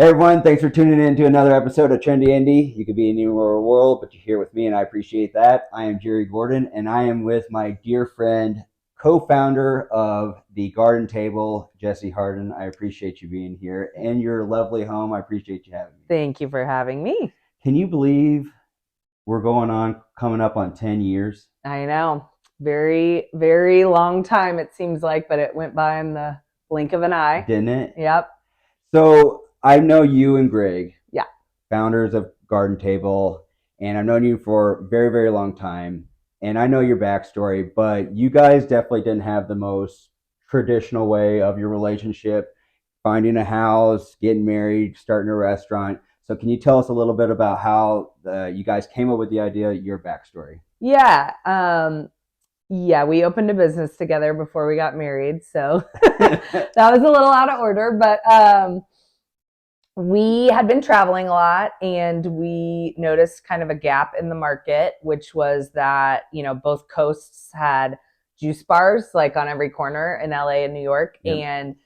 Hey everyone, thanks for tuning in to another episode of Trendy Indy. You could be anywhere in the world, but you're here with me, and I appreciate that. I am Jerry Gordon, and I am with my dear friend, co-founder of The Garden Table, Jessie Harden. I appreciate you being here, and your lovely home. I appreciate you having me. Thank you for having me. Can you believe we're coming up on 10 years? I know. Very, very long time it seems like, but it went by in the blink of an eye. Didn't it? Yep. So I know you and Greg, Yeah. founders of Garden Table, and I've known you for a very, very long time. And I know your backstory, but you guys definitely didn't have the most traditional way of your relationship, finding a house, getting married, starting a restaurant. So can you tell us a little bit about how you guys came up with the idea, your backstory? Yeah. We opened a business together before we got married. So that was a little out of order, but we had been traveling a lot and we noticed kind of a gap in the market, which was that, both coasts had juice bars like on every corner in LA and New York. Yep. And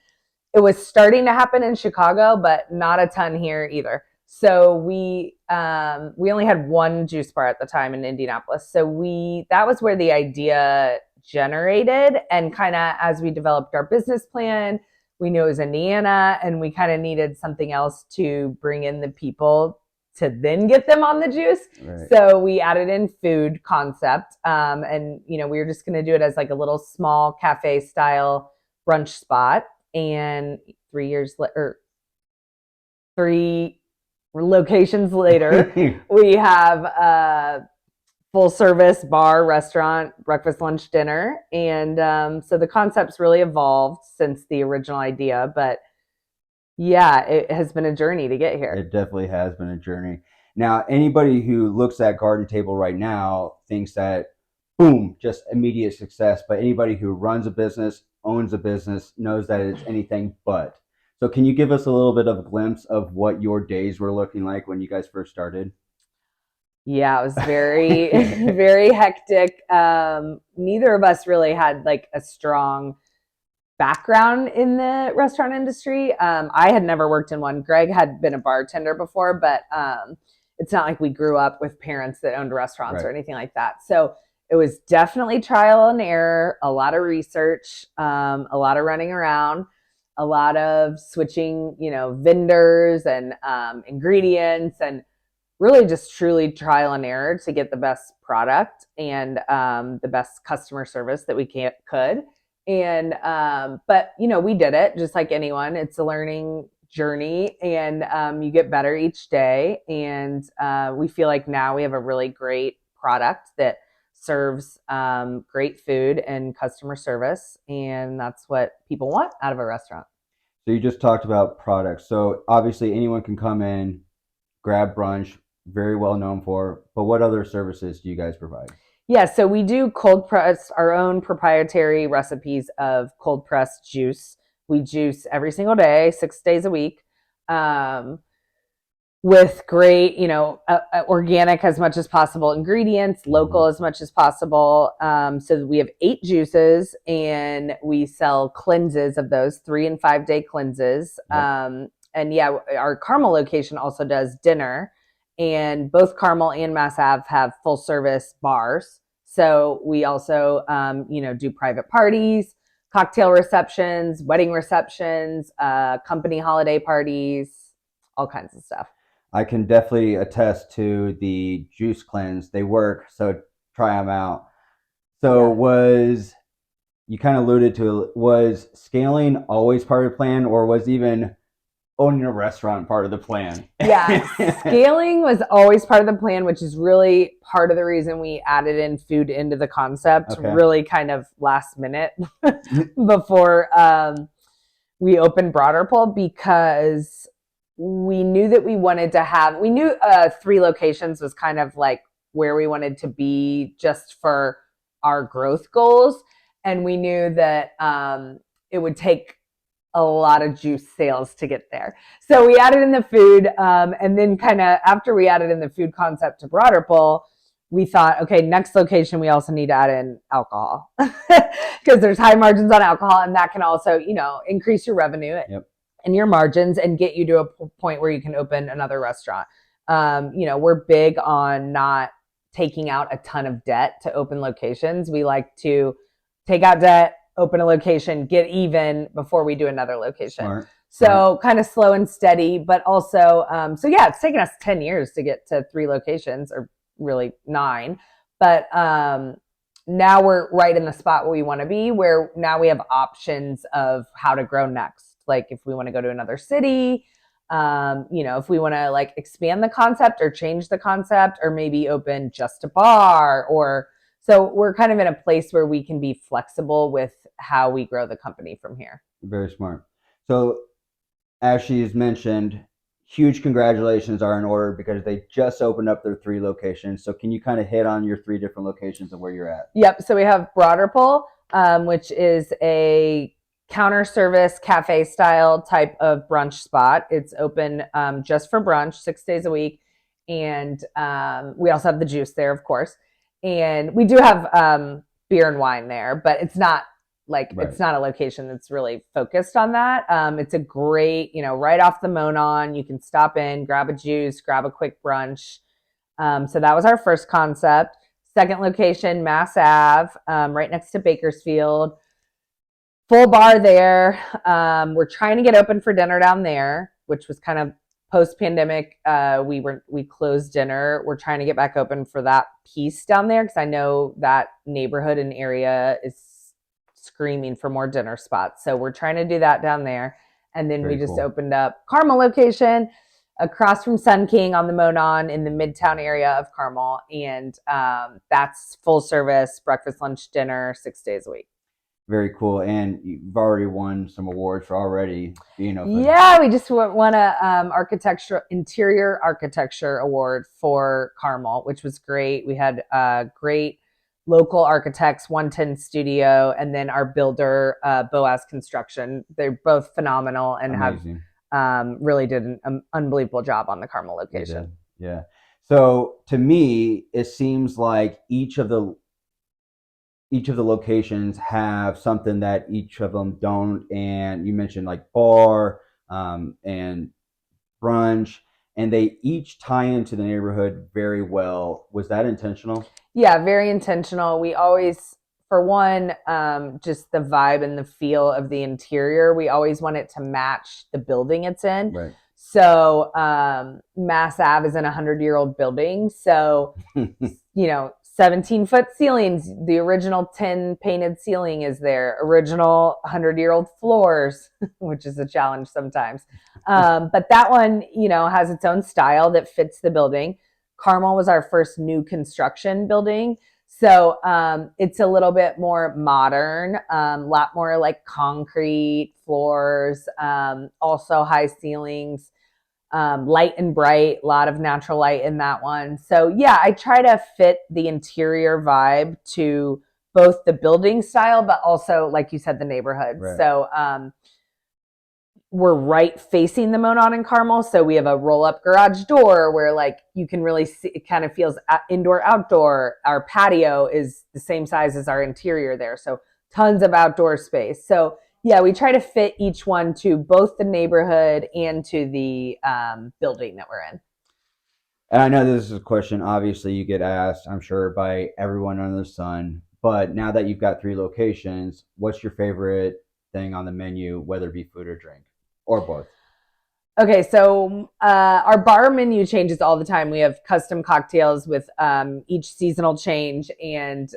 it was starting to happen in Chicago, but not a ton here either. So we only had one juice bar at the time in Indianapolis. So that was where the idea generated, and kind of as we developed our business plan, we knew it was Indiana, and we kind of needed something else to bring in the people to then get them on the juice. Right. So we added in food concept, and we were just going to do it as like a little small cafe style brunch spot. And 3 locations later, we have a full service bar, restaurant, breakfast, lunch, dinner. And so the concept's really evolved since the original idea. But yeah, it has been a journey to get here. It definitely has been a journey. Now, anybody who looks at Garden Table right now thinks that, boom, just immediate success. But anybody who runs a business, owns a business, knows that it's anything but. So can you give us a little bit of a glimpse of what your days were looking like when you guys first started? Yeah, it was very, very hectic. Neither of us really had like a strong background in the restaurant industry. I had never worked in one. Greg had been a bartender before, but it's not like we grew up with parents that owned restaurants or anything like that. So it was definitely trial and error, a lot of research, a lot of running around, a lot of switching, vendors and ingredients, and really just truly trial and error to get the best product and the best customer service that we could. And but we did it just like anyone. It's a learning journey, and you get better each day. And we feel like now we have a really great product that serves great food and customer service, and that's what people want out of a restaurant. So you just talked about products. So obviously anyone can come in, grab brunch, very well known for, but what other services do you guys provide? Yeah, so we do cold press, our own proprietary recipes of cold pressed juice. We juice every single day, 6 days a week. With great, organic as much as possible ingredients, local as much as possible. So we have 8 juices, and we sell cleanses of those, 3 and 5 day cleanses. Yep. And yeah, our Carmel location also does dinner, and both Carmel and Mass Ave have full service bars. So we also, do private parties, cocktail receptions, wedding receptions, company holiday parties, all kinds of stuff. I can definitely attest to the juice cleanse. They work, so try them out. So you kind of alluded to, was scaling always part of the plan, or was even owning a restaurant part of the plan? Yeah, scaling was always part of the plan, which is really part of the reason we added in food into the concept, really kind of last minute before we opened Broaderpool, because we knew that we knew 3 locations was kind of like where we wanted to be just for our growth goals. And we knew that it would take a lot of juice sales to get there. So we added in the food, and then kind of after we added in the food concept to Broaderpool, we thought, okay, next location, we also need to add in alcohol because there's high margins on alcohol, and that can also, increase your revenue. Yep. and your margins and get you to a point where you can open another restaurant. We're big on not taking out a ton of debt to open locations. We like to take out debt, open a location, get even before we do another location. Smart. So kind of slow and steady, but also, it's taken us 10 years to get to 3 locations, or really 9. But now we're right in the spot where we want to be, where now we have options of how to grow next. Like if we want to go to another city, if we want to like expand the concept or change the concept, or maybe open just a bar, so we're kind of in a place where we can be flexible with how we grow the company from here. Very smart. So as she's mentioned, huge congratulations are in order because they just opened up their 3 locations. So can you kind of hit on your 3 different locations and where you're at? Yep. So we have Broderpool, which is a counter service cafe style type of brunch spot. It's open just for brunch 6 days a week. And we also have the juice there, of course. And we do have beer and wine there, but it's not It's not a location that's really focused on that. It's a great, right off the Monon, you can stop in, grab a juice, grab a quick brunch. So that was our first concept. Second location, Mass Ave, right next to Bakersfield. Full bar there. We're trying to get open for dinner down there, which was kind of post-pandemic. We closed dinner. We're trying to get back open for that piece down there because I know that neighborhood and area is screaming for more dinner spots. So we're trying to do that down there. And then we just opened up Carmel location across from Sun King on the Monon in the Midtown area of Carmel. And that's full service, breakfast, lunch, dinner, 6 days a week. Very cool. And you've already won some awards for already being open. Yeah, we just won a interior architecture award for Carmel, which was great. We had great local architects, 110 Studio, and then our builder, Boaz Construction. They're both phenomenal and amazing. Have really did an unbelievable job on the Carmel location. Yeah. So to me, it seems like each of the locations have something that each of them don't. And you mentioned like bar and brunch, and they each tie into the neighborhood very well. Was that intentional? Yeah, very intentional. We always, for one, just the vibe and the feel of the interior, we always want it to match the building it's in. Right. So Mass Ave is in a 100-year-old building. So, 17-foot ceilings. The original tin painted ceiling is there. Original 100-year-old floors, which is a challenge sometimes. But that one, has its own style that fits the building. Carmel was our first new construction building. So it's a little bit more modern, a lot more like concrete floors, also high ceilings. Light and bright, a lot of natural light in that one. So yeah, I try to fit the interior vibe to both the building style, but also, like you said, the neighborhood. Right. So we're right facing the Monon in Carmel. So we have a roll-up garage door where like you can really see, it kind of feels indoor, outdoor. Our patio is the same size as our interior there. So tons of outdoor space. So yeah, we try to fit each one to both the neighborhood and to the building that we're in. And I know this is a question, obviously, you get asked, I'm sure, by everyone under the sun. But now that you've got 3 locations, what's your favorite thing on the menu, whether it be food or drink, or both? Okay, so our bar menu changes all the time. We have custom cocktails with each seasonal change, and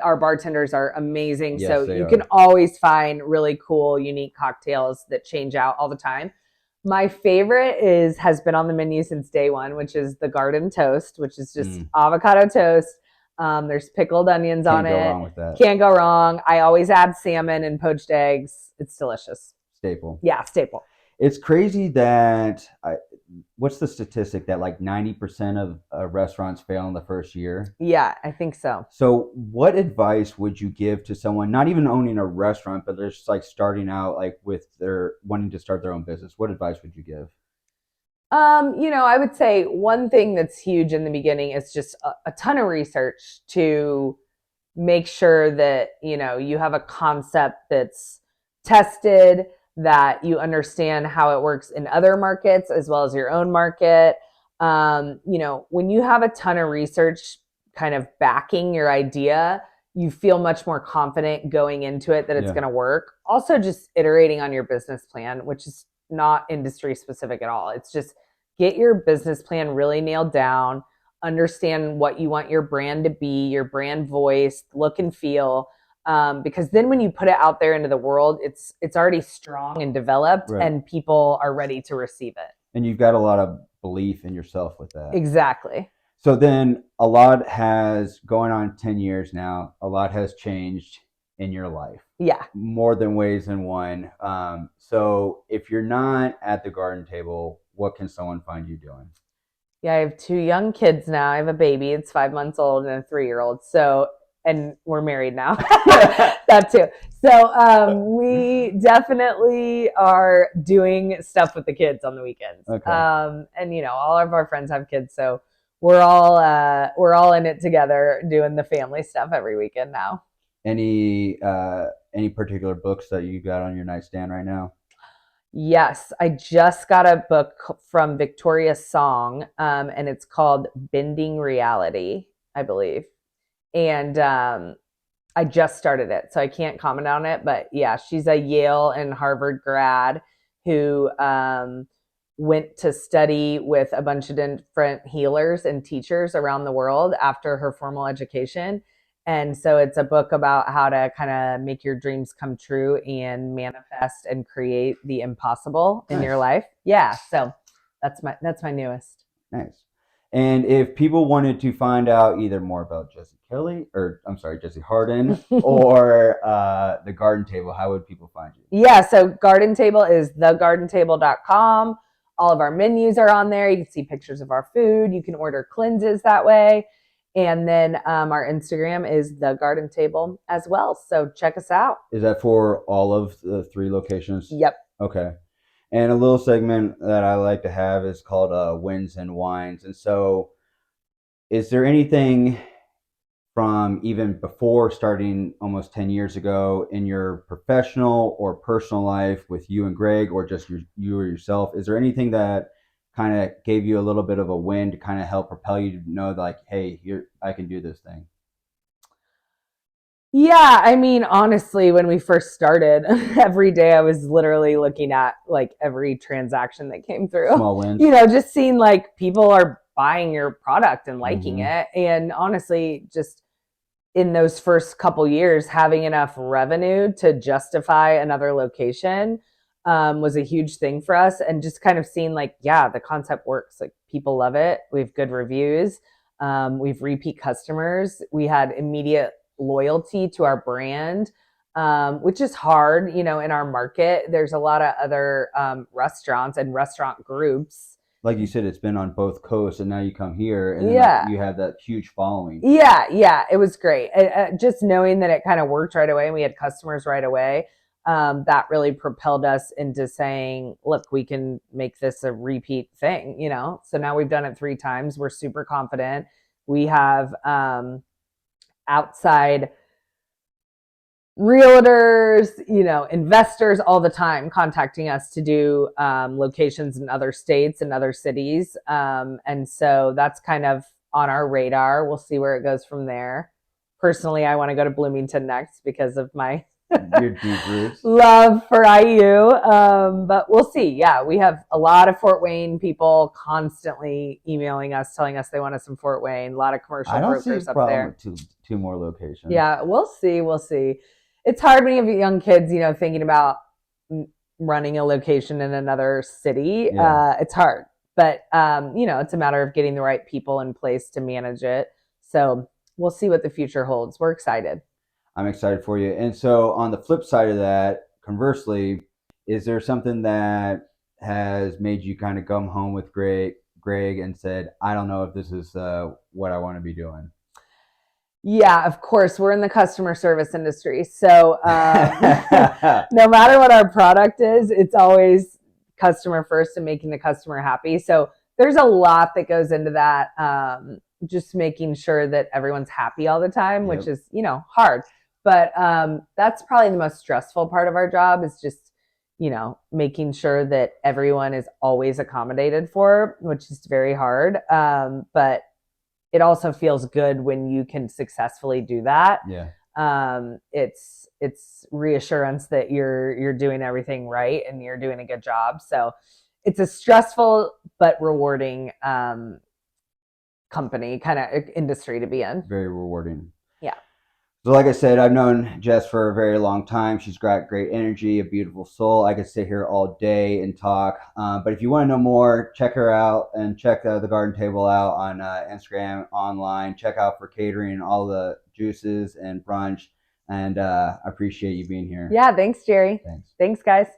our bartenders are amazing. Yes, so you can always find really cool, unique cocktails that change out all the time. My favorite has been on the menu since day one, which is the garden toast, which is just avocado toast. There's pickled onions on it. Can't go wrong with that. Can't go wrong. I always add salmon and poached eggs. It's delicious. Staple. Yeah, staple. It's crazy that what's the statistic that like 90% of restaurants fail in the first year? Yeah, I think so. So what advice would you give to someone not even owning a restaurant, but they're just like starting out like with their wanting to start their own business? What advice would you give? I would say one thing that's huge in the beginning is just a ton of research to make sure that, you have a concept that's tested, that you understand how it works in other markets as well as your own market. When you have a ton of research kind of backing your idea, you feel much more confident going into it that it's going to work. Also, just iterating on your business plan, which is not industry specific at all. It's just get your business plan really nailed down, understand what you want your brand to be, your brand voice, look and feel. Because then when you put it out there into the world, it's already strong and developed, and people are ready to receive it. And you've got a lot of belief in yourself with that. Exactly. So then a lot has going on 10 years now. A lot has changed in your life. Yeah. More than ways than one. So if you're not at the garden table, what can someone find you doing? Yeah, I have 2 young kids now. I have a baby. It's 5 months old and a 3-year-old. So, and we're married now. That too. So we definitely are doing stuff with the kids on the weekends. Okay. And all of our friends have kids, so we're all in it together doing the family stuff every weekend now. Any particular books that you got on your nightstand right now? Yes, I just got a book from Victoria Song, and it's called Bending Reality, I believe. And I just started it, so I can't comment on it. But yeah, she's a Yale and Harvard grad who went to study with a bunch of different healers and teachers around the world after her formal education. And so it's a book about how to kind of make your dreams come true and manifest and create the impossible in your life. Yeah, so that's my newest. Nice. And if people wanted to find out either more about Jessie Harden or the Garden Table, how would people find you? Yeah, so Garden Table is thegardentable.com. All of our menus are on there. You can see pictures of our food. You can order cleanses that way. And then our Instagram is The Garden Table as well. So check us out. Is that for all of the 3 locations? Yep. Okay. And a little segment that I like to have is called Wins and Wines. And so is there anything from even before starting almost 10 years ago in your professional or personal life with you and Greg, or just you or yourself, is there anything that kind of gave you a little bit of a win to kind of help propel you to know like, hey, I can do this thing? Yeah, I mean, honestly, when we first started, every day I was literally looking at like every transaction that came through. Small wins. Just seeing like people are buying your product and liking it. And honestly, just in those first couple years, having enough revenue to justify another location was a huge thing for us. And just kind of seeing like, yeah, the concept works. Like people love it. We have good reviews. We've repeat customers. We had immediate loyalty to our brand, which is hard, in our market. There's a lot of other restaurants and restaurant groups. Like you said, it's been on both coasts, and now you come here, and then you have that huge following. Yeah, it was great. Just knowing that it kind of worked right away, and we had customers right away, that really propelled us into saying, look, we can make this a repeat thing, So now we've done it 3 times. We're super confident. We have outside realtors, investors all the time contacting us to do locations in other states and other cities. And so that's kind of on our radar. We'll see where it goes from there. Personally, I want to go to Bloomington next because of my your deep roots. Love for IU. But we'll see. Yeah, we have a lot of Fort Wayne people constantly emailing us, telling us they want us in Fort Wayne. A lot of commercial brokers up there. Two more locations. Yeah, we'll see. It's hard when you have young kids, thinking about running a location in another city. Yeah. It's hard, but it's a matter of getting the right people in place to manage it. So we'll see what the future holds. We're excited. I'm excited for you. And so on the flip side of that, conversely, is there something that has made you kind of come home with Greg and said, I don't know if this is what I want to be doing? Yeah, of course. We're in the customer service industry. So no matter what our product is, it's always customer first and making the customer happy. So there's a lot that goes into that. Just making sure that everyone's happy all the time, which is, hard. But that's probably the most stressful part of our job, is just making sure that everyone is always accommodated for, which is very hard. But it also feels good when you can successfully do that. Yeah. It's reassurance that you're doing everything right and you're doing a good job. So it's a stressful but rewarding company kind of industry to be in. Very rewarding. Yeah. So like I said, I've known Jess for a very long time. She's got great energy, a beautiful soul. I could sit here all day and talk. But if you want to know more, check her out and check the Garden Table out on Instagram, online. Check out for catering, all the juices and brunch. And I appreciate you being here. Yeah, thanks, Jerry. Thanks. Thanks, guys.